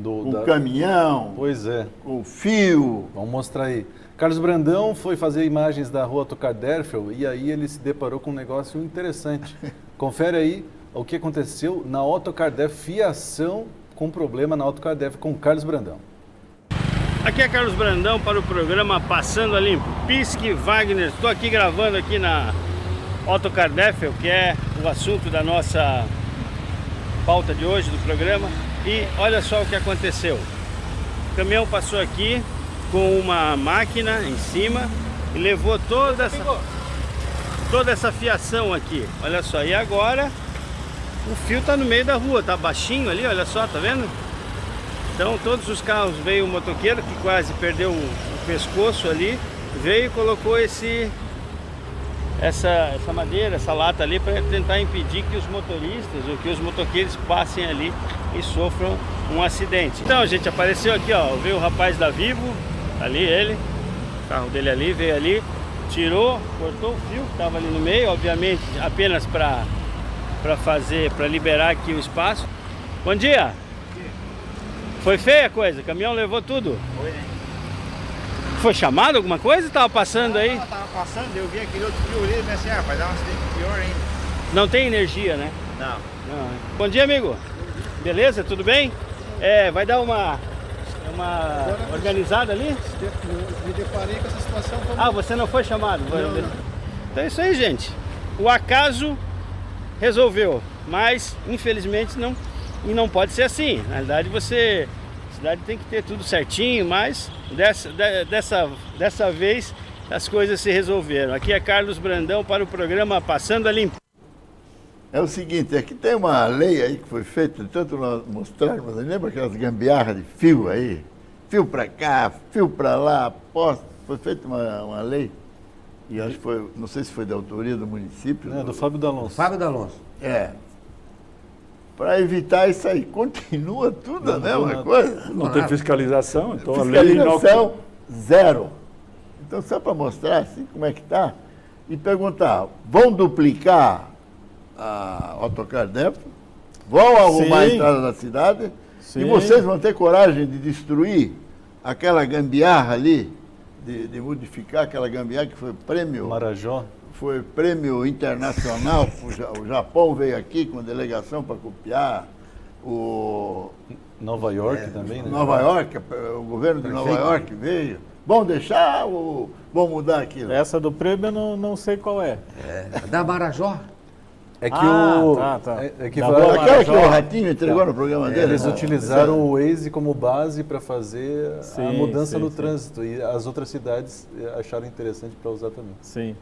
Com o caminhão, pois é, com o fio. Vamos mostrar aí. Carlos Brandão foi fazer imagens da rua Autocar Derfel e aí ele se deparou com um negócio interessante. Confere aí o que aconteceu na Autocar Derfel, fiação com problema na Autocar Derfel com Carlos Brandão. Aqui é Carlos Brandão para o programa Passando a Limpo. Pisk Wagner, estou aqui gravando aqui na Autocar Derfel, que é o assunto da nossa pauta de hoje do programa. E olha só o que aconteceu. O caminhão passou aqui com uma máquina em cima e levou toda essa fiação aqui. Olha só, e agora o fio está no meio da rua, tá baixinho ali, olha só, tá vendo? Então todos os carros, veio o motoqueiro que quase perdeu o pescoço ali, veio e colocou essa madeira, essa lata ali para tentar impedir que os motoristas ou que os motoqueiros passem ali e sofram um acidente. Então, gente, apareceu aqui, ó, veio o rapaz da Vivo, ali ele, o carro dele ali, veio ali, tirou, cortou o fio que estava ali no meio, obviamente apenas para liberar aqui o espaço. Bom dia! Foi feia a coisa, o caminhão levou tudo. Foi, né? Foi chamado alguma coisa? Estava passando aí? Não, tava passando, eu vi aquele outro fio ali e pensei, vai dar um acidente pior ainda. Não tem energia, né? Não. Bom dia, amigo. Beleza? Tudo bem? Vai dar uma organizada ali? Me deparei com essa situação. Você não foi chamado? Não. Então é isso aí, gente. O acaso resolveu, mas infelizmente não. E não pode ser assim. Na verdade, a cidade tem que ter tudo certinho, mas dessa vez as coisas se resolveram. Aqui é Carlos Brandão para o programa Passando a Limpo. É o seguinte, aqui tem uma lei aí que foi feita, tanto nós mostrarmos, lembra aquelas gambiarras de fio aí? Fio para cá, fio para lá, poste. Foi feita uma lei, e acho que foi, não sei se foi da autoria do município. Do Fábio D'Alonso. Fábio D'Alonso. Para evitar isso aí, continua tudo a mesma coisa. Não tem fiscalização, então fiscalização zero. Então só para mostrar assim como é que está e perguntar, vão duplicar a Autocar Depot? Vão arrumar a entrada da cidade? Sim. E vocês vão ter coragem de destruir aquela gambiarra ali, de modificar aquela gambiarra que foi prêmio... Marajó. Foi prêmio internacional, o Japão veio aqui com delegação para copiar, Nova York também, né? Nova York, o governo de Nova York veio. Vão deixar ou vão mudar aquilo? Essa do prêmio eu não sei qual é. Da Marajó. É que tá. que aquela que o Ratinho entregou no programa dele. Eles utilizaram o Waze como base para fazer a mudança no trânsito e as outras cidades acharam interessante para usar também. Sim.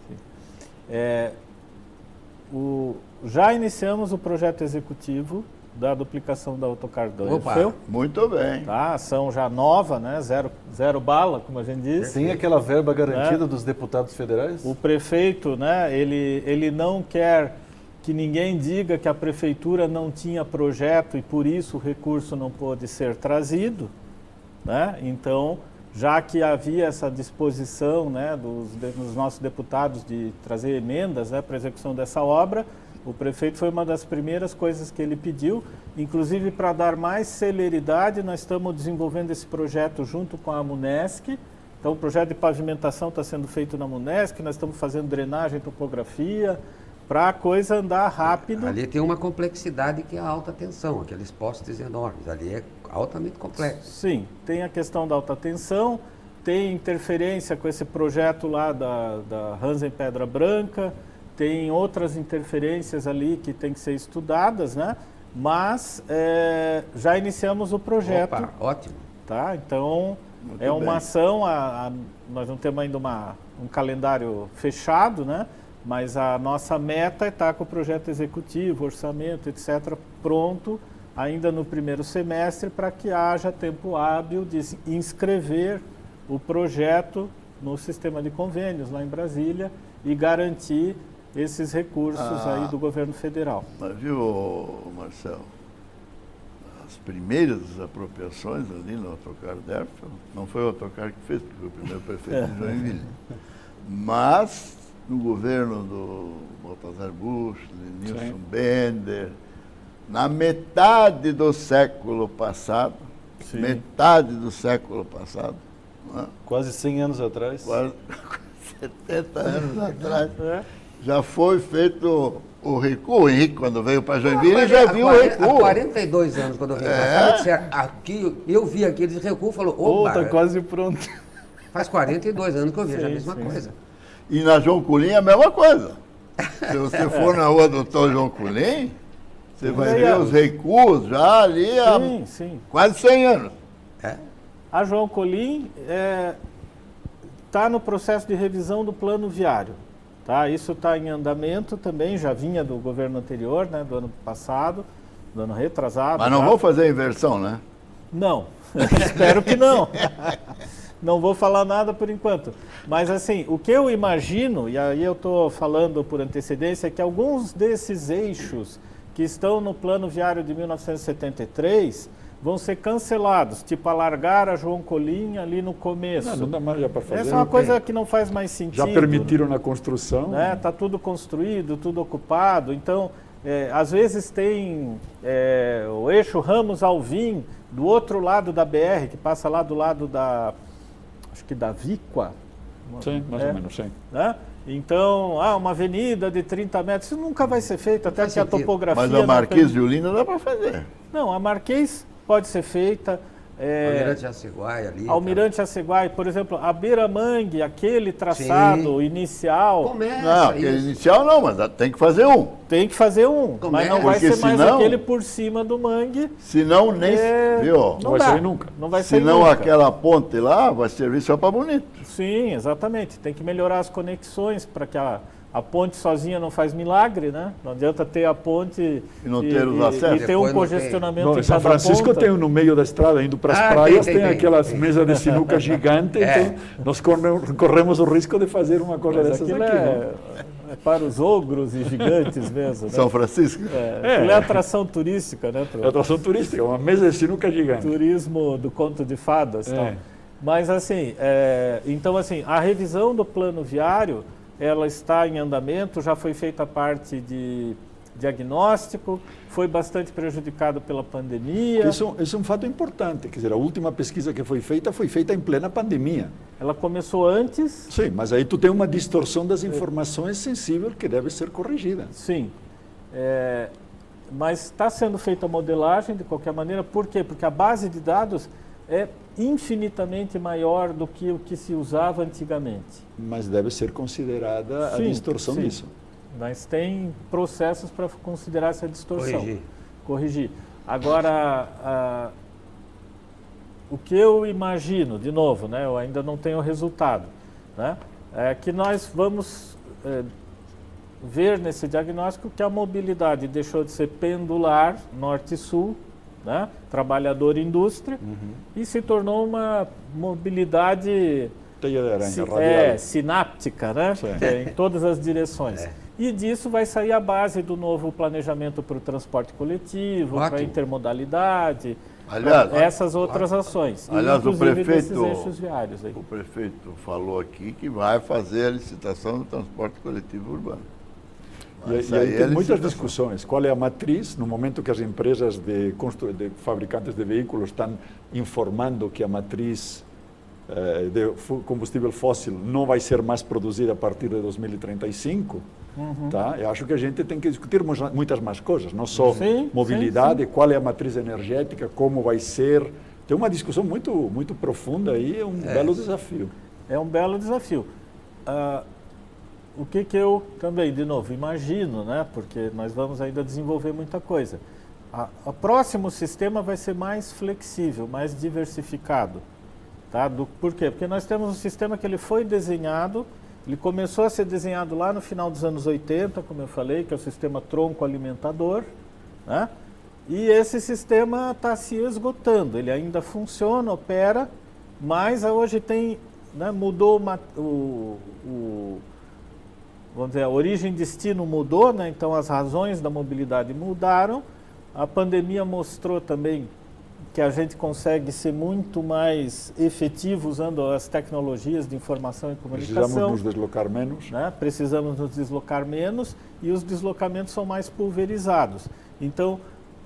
Já iniciamos o projeto executivo da duplicação da Autocar 2. Opa, muito bem. Tá, ação já nova, né? Zero bala, como a gente diz. Tem aquela verba garantida dos deputados federais? O prefeito, né? Ele não quer que ninguém diga que a prefeitura não tinha projeto e por isso o recurso não pôde ser trazido, né? Então, já que havia essa disposição, né, dos nossos deputados de trazer emendas, né, para a execução dessa obra, o prefeito foi uma das primeiras coisas que ele pediu, inclusive para dar mais celeridade, nós estamos desenvolvendo esse projeto junto com a Munesc. Então o projeto de pavimentação está sendo feito na Munesc, nós estamos fazendo drenagem, topografia, para a coisa andar rápido. Ali tem uma complexidade que é a alta tensão, aqueles postes enormes, ali é altamente complexo. Sim, tem a questão da alta tensão, tem interferência com esse projeto lá da Hansen Pedra Branca, tem outras interferências ali que tem que ser estudadas, né? Mas já iniciamos o projeto. Opa, ótimo. Tá? Então, muito é uma bem. ação, nós não temos ainda um calendário fechado, né? Mas a nossa meta é estar com o projeto executivo, orçamento, etc., pronto ainda no primeiro semestre para que haja tempo hábil de inscrever o projeto no sistema de convênios lá em Brasília e garantir esses recursos aí do governo federal. Mas viu, Marcelo, as primeiras apropriações ali no Autocar Depot, não foi o Autocar que fez, porque foi o primeiro prefeito de Joinville, mas no governo do Baltazar Bush, Nilson Bender, na metade do século passado, quase 100 anos atrás, quase 70 anos atrás, já foi feito o recuo. O Henrique, quando veio para Joinville, já viu o recuo. Há 42 anos, quando eu vim para cá, aqui, eu vi aquele recuo e falou, opa, está quase pronto. Faz 42 anos que eu vejo a mesma coisa. E na João Colim a mesma coisa. Se você for na rua do Dr. João Colim, você vai ver os recuos já ali há quase 100 anos. A João Colim está no processo de revisão do plano viário. Tá? Isso está em andamento também, já vinha do governo anterior, né, do ano passado, do ano retrasado. Mas não vou fazer a inversão, né? Não, espero que não. Não vou falar nada por enquanto. Mas assim, o que eu imagino, e aí eu estou falando por antecedência, é que alguns desses eixos que estão no plano viário de 1973 vão ser cancelados, tipo alargar a João Colim ali no começo. Não dá mais já para fazer. Essa é uma coisa que não faz mais sentido. Já permitiram na construção. Né? Tá tudo construído, tudo ocupado. Então, às vezes tem o eixo Ramos-Alvim do outro lado da BR, que passa lá do lado da, acho que da Víqua. Sim, mais ou menos, sim. Né? Então, uma avenida de 30 metros, isso nunca vai ser feito, até que a topografia... Mas a Marquês de Olinda dá para fazer. Não, a Marquês pode ser feita. Almirante Jaceguai ali. Almirante Jaceguai, por exemplo, a Beira-Mangue, aquele traçado inicial. Começa não, aquele inicial não, mas tem que fazer um. Tem que fazer um, mas não vai ser mais aquele por cima do mangue. Senão nem. Viu? Não vai sair nunca. Não vai sair senão nunca. Aquela ponte lá vai servir só para bonito. Sim, exatamente. Tem que melhorar as conexões para que a ponte sozinha não faz milagre, né? Não adianta ter a ponte e não ter os acessos. E ter um congestionamento em São Francisco ponta. tem no meio da estrada, indo para as praias, tem aquelas mesas de sinuca gigantes, então nós corremos o risco de fazer uma coisa dessas aqui. É para os ogros e gigantes mesmo. Né? São Francisco? É atração turística, né? É atração turística, uma mesa de sinuca gigante. Turismo do conto de fadas. Tal. Mas assim, então assim, a revisão do plano viário, ela está em andamento, já foi feita a parte de diagnóstico, foi bastante prejudicado pela pandemia. Isso é um fato importante, quer dizer, a última pesquisa que foi feita em plena pandemia. Ela começou antes. Sim, mas aí tu tem uma distorção das informações sensível que deve ser corrigida. Sim, mas está sendo feita a modelagem de qualquer maneira, por quê? Porque a base de dados é infinitamente maior do que o que se usava antigamente. Mas deve ser considerada a distorção disso. Mas tem processos para considerar essa distorção. Corrigir. Agora, o que eu imagino, de novo, né, eu ainda não tenho resultado, né, é que nós vamos ver nesse diagnóstico que a mobilidade deixou de ser pendular, norte e sul, né? Trabalhador e indústria, e se tornou uma mobilidade teia de aranha, radial. Sináptica, né? Em todas as direções. E disso vai sair a base do novo planejamento para o transporte coletivo, para a intermodalidade, essas outras ações. Aliás, o prefeito falou aqui que vai fazer a licitação do transporte coletivo urbano. E aí tem muitas discussões. Qual é a matriz? No momento que as empresas de fabricantes de veículos estão informando que a matriz de combustível fóssil não vai ser mais produzida a partir de 2035, tá? Eu acho que a gente tem que discutir muitas mais coisas, não só mobilidade, qual é a matriz energética, como vai ser. Tem uma discussão muito profunda aí, é um belo desafio. É um belo desafio. O que eu também, de novo, imagino, né? Porque nós vamos ainda desenvolver muita coisa. O próximo sistema vai ser mais flexível, mais diversificado. Tá? Por quê? Porque nós temos um sistema que ele foi desenhado, ele começou a ser desenhado lá no final dos anos 80, como eu falei, que é o sistema tronco alimentador, né? E esse sistema está se esgotando, ele ainda funciona, opera, mas hoje tem, né, mudou vamos dizer, a origem e destino mudou, né? Então as razões da mobilidade mudaram. A pandemia mostrou também que a gente consegue ser muito mais efetivo usando as tecnologias de informação e comunicação. Precisamos nos deslocar menos. Né? Precisamos nos deslocar menos e os deslocamentos são mais pulverizados. Então,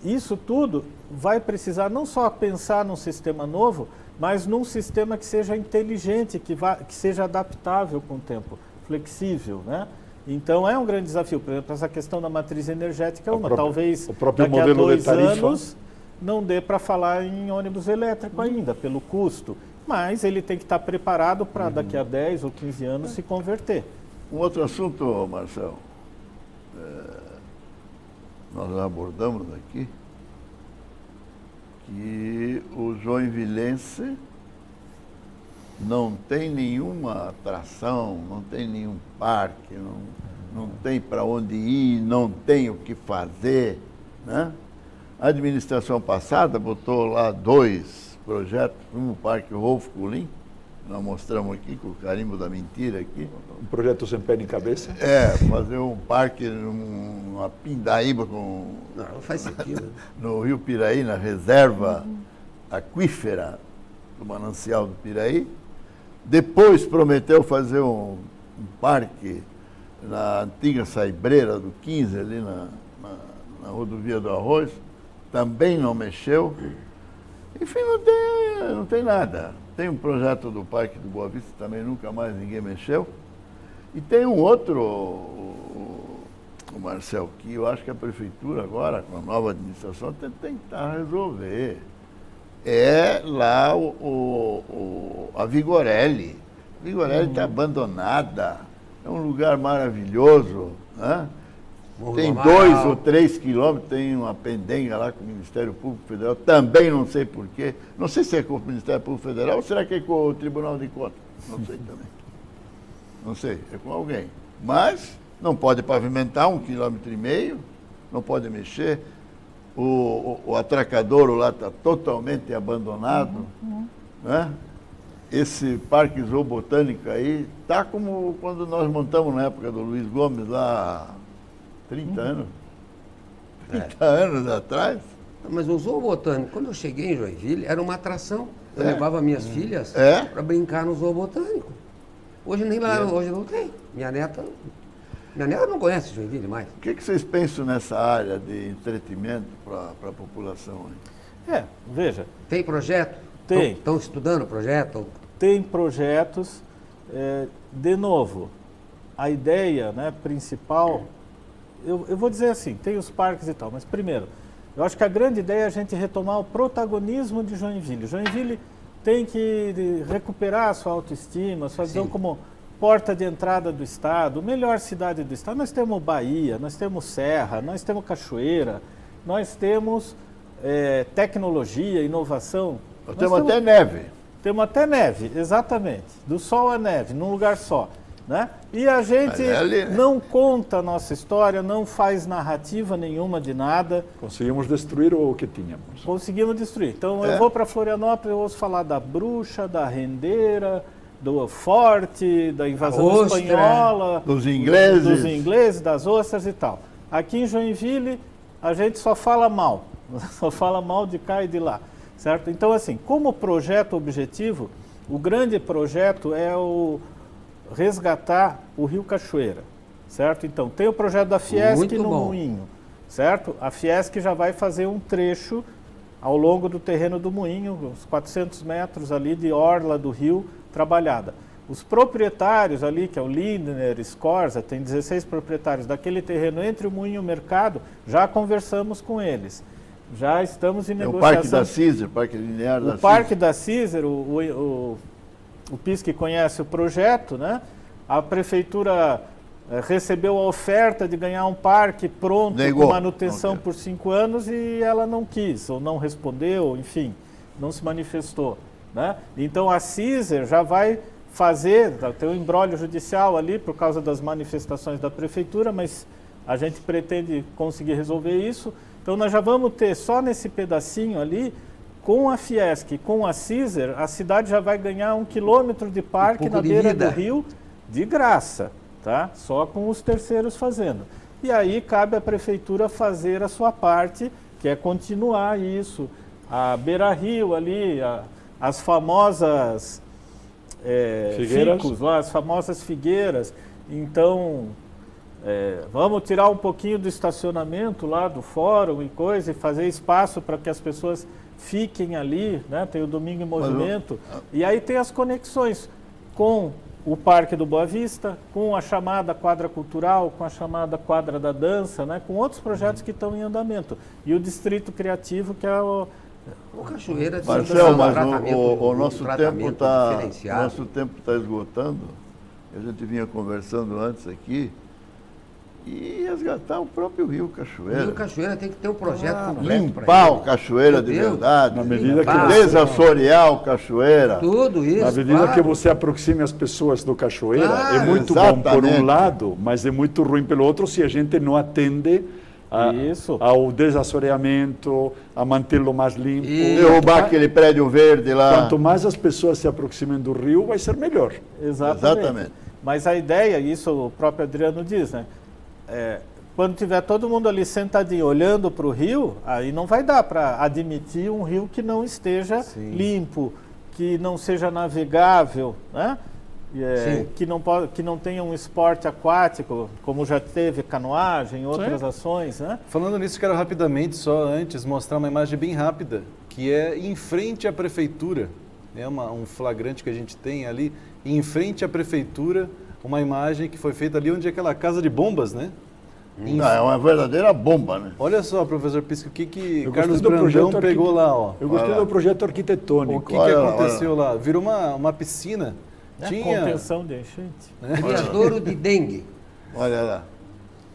isso tudo vai precisar não só pensar num sistema novo, mas num sistema que seja inteligente, que seja adaptável com o tempo, flexível, né? Então é um grande desafio. Por exemplo, essa questão da matriz energética é uma. Talvez daqui a 2 anos não dê para falar em ônibus elétrico ainda, pelo custo. Mas ele tem que estar preparado para daqui a 10 ou 15 anos se converter. Um outro assunto, Marcelo, nós abordamos aqui, que o joinvilense não tem nenhuma atração, não tem nenhum parque, não tem para onde ir, não tem o que fazer, né? A administração passada botou lá 2 projetos, um Parque Rolf Colim, nós mostramos aqui com o carimbo da mentira aqui. Um projeto sem pé nem cabeça? Fazer um parque numa pindaíba com... Não faz sentido. No Rio Piraí, na reserva aquífera do manancial do Piraí. Depois prometeu fazer um parque na antiga Saibreira do 15, ali na rodovia do Arroz. Também não mexeu. Enfim, não tem nada. Tem um projeto do Parque do Boa Vista, também nunca mais ninguém mexeu. E tem um outro, o Marcel, que eu acho que a prefeitura agora, com a nova administração, tem que tentar resolver. É lá a Vigorelli. A Vigorelli está abandonada. É um lugar maravilhoso, né? Tem 2 ou 3 quilômetros, tem uma pendenga lá com o Ministério Público Federal, também não sei porquê. Não sei se é com o Ministério Público Federal ou será que é com o Tribunal de Contas. Não sei também. Não sei, é com alguém. Mas não pode pavimentar 1,5 km, não pode mexer. O atracadouro lá está totalmente abandonado. Né? Esse Parque Zoobotânico aí está como quando nós montamos na época do Luiz Gomes lá, 30 anos. 30 anos atrás. Mas o zoobotânico, quando eu cheguei em Joinville, era uma atração. Eu levava minhas filhas para brincar no zoobotânico. Hoje nem lá, hoje não tem. Minha neta não conhece Joinville mais. O que vocês pensam nessa área de entretenimento para a população aí? Veja. Tem projeto? Tem. Estão estudando projeto? Tem projetos. De novo, a ideia, né, principal, eu vou dizer assim, tem os parques e tal, mas primeiro, eu acho que a grande ideia é a gente retomar o protagonismo de Joinville. Joinville tem que recuperar a sua autoestima, a sua visão como porta de entrada do Estado, melhor cidade do Estado. Nós temos Bahia, nós temos Serra, nós temos Cachoeira, nós temos tecnologia, inovação. Nós temos até neve. Temos até neve, exatamente. Do sol à neve, num lugar só. Né? E a gente não conta a nossa história, não faz narrativa nenhuma de nada. Conseguimos destruir o que tínhamos. Conseguimos destruir. Então eu vou para Florianópolis, eu ouço falar da bruxa, da rendeira, do forte, da invasão espanhola, dos ingleses, das ostras e tal. Aqui em Joinville a gente só fala mal de cá e de lá, certo? Então assim, como projeto objetivo, o grande projeto é o resgatar o Rio Cachoeira, certo? Então, tem o projeto da Fiesc no Moinho, certo? A Fiesc já vai fazer um trecho ao longo do terreno do Moinho, uns 400 metros ali de orla do rio trabalhada. Os proprietários ali, que é o Lindner, Scorza, tem 16 proprietários daquele terreno entre o Moinho e o Mercado, já conversamos com eles. Já estamos em negociação. O Parque da Cizer, Parque Linear da Cizer. O Parque da Cizer, o PISC conhece o projeto, né? A prefeitura recebeu a oferta de ganhar um parque pronto, com manutenção por 5 anos e ela não quis, ou não respondeu, enfim, não se manifestou. Né? Então a Cizer já vai fazer, tem um imbróglio judicial ali por causa das manifestações da prefeitura, mas a gente pretende conseguir resolver isso. Então nós já vamos ter só nesse pedacinho ali, com a Fiesc, com a Cizer, a cidade já vai ganhar 1 quilômetro de parque na beira do rio de graça, tá? Só com os terceiros fazendo. E aí cabe à prefeitura fazer a sua parte, que é continuar isso. A beira-rio ali, as famosas ficus lá, as famosas figueiras. Então, vamos tirar um pouquinho do estacionamento lá do fórum e coisa, e fazer espaço para que as pessoas fiquem ali, né? Tem o Domingo em Movimento, e aí tem as conexões com o Parque do Boa Vista, com a chamada quadra cultural, com a chamada quadra da dança, né? Com outros projetos que estão em andamento. E o Distrito Criativo, que é o Cachoeira de Marcel, mas o nosso tempo está esgotando. A gente vinha conversando antes aqui. E resgatar o próprio Rio Cachoeira. O Rio Cachoeira tem que ter um projeto completo. Limpar o Cachoeira de verdade. Na medida que desassorear o Cachoeira. Tudo isso. Na medida que você aproxime as pessoas do Cachoeira, é muito bom por um lado, mas é muito ruim pelo outro se a gente não atende ao desassoreamento, a mantê-lo mais limpo. Derrubar aquele prédio verde lá. Quanto mais as pessoas se aproximem do rio, vai ser melhor. Exatamente. Mas a ideia, isso o próprio Adriano diz, né? Quando tiver todo mundo ali sentadinho olhando para o rio, aí não vai dar para admitir um rio que não esteja limpo, que não seja navegável, né? Que não tenha um esporte aquático, como já teve canoagem, outras ações, né? Falando nisso, quero rapidamente, só antes, mostrar uma imagem bem rápida, que é em frente à prefeitura. É um flagrante que a gente tem ali, em frente à prefeitura, uma imagem que foi feita ali onde é aquela casa de bombas, né? Não, é uma verdadeira bomba, né? Olha só, professor Pisco, o que Carlos Brandão pegou lá, ó. Eu gostei do projeto arquitetônico. O que aconteceu lá? Virou uma piscina. Contenção de enchente. Criadouro de dengue. Olha lá.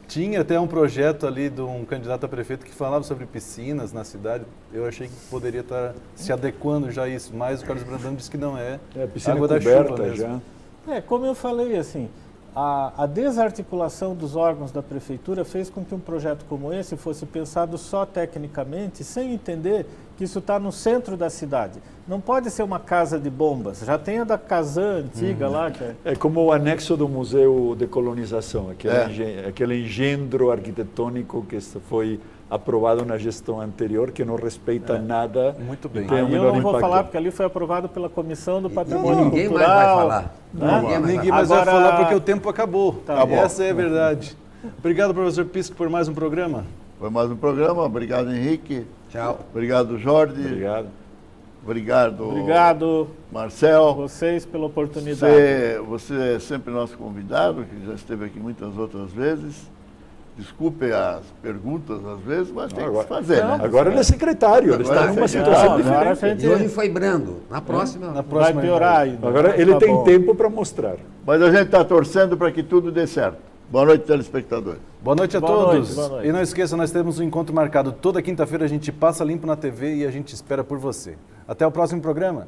Tinha até um projeto ali de um candidato a prefeito que falava sobre piscinas na cidade. Eu achei que poderia estar se adequando já a isso, mas o Carlos Brandão disse que não é. Piscina água da chuva mesmo. Já. Como eu falei, assim, a desarticulação dos órgãos da prefeitura fez com que um projeto como esse fosse pensado só tecnicamente, sem entender que isso está no centro da cidade. Não pode ser uma casa de bombas, já tem a da Kazan antiga lá. Que é como o anexo do Museu de Colonização, aquele engendro arquitetônico que foi aprovado na gestão anterior, que não respeita nada. Muito bem. Aí eu não vou falar, porque ali foi aprovado pela Comissão do Patrimônio Ninguém Cultural. mais vai falar. Ninguém mais vai falar porque o tempo acabou. Essa é a verdade. Obrigado, professor Pisco, por mais um programa. Foi mais um programa. Obrigado, Henrique. Tchau. Obrigado, Jorge. Obrigado, Marcel. Vocês pela oportunidade. Você é sempre nosso convidado, que já esteve aqui muitas outras vezes. Desculpe as perguntas às vezes, mas tem que fazer, né? Agora ele é secretário, ele está numa situação diferente. E hoje foi Brando. Na próxima vai piorar ainda. Agora ele tem tempo para mostrar. Mas a gente está torcendo para que tudo dê certo. Boa noite, telespectadores. Boa noite a todos. Boa noite. E não esqueça, nós temos um encontro marcado toda quinta-feira. A gente passa limpo na TV e a gente espera por você. Até o próximo programa.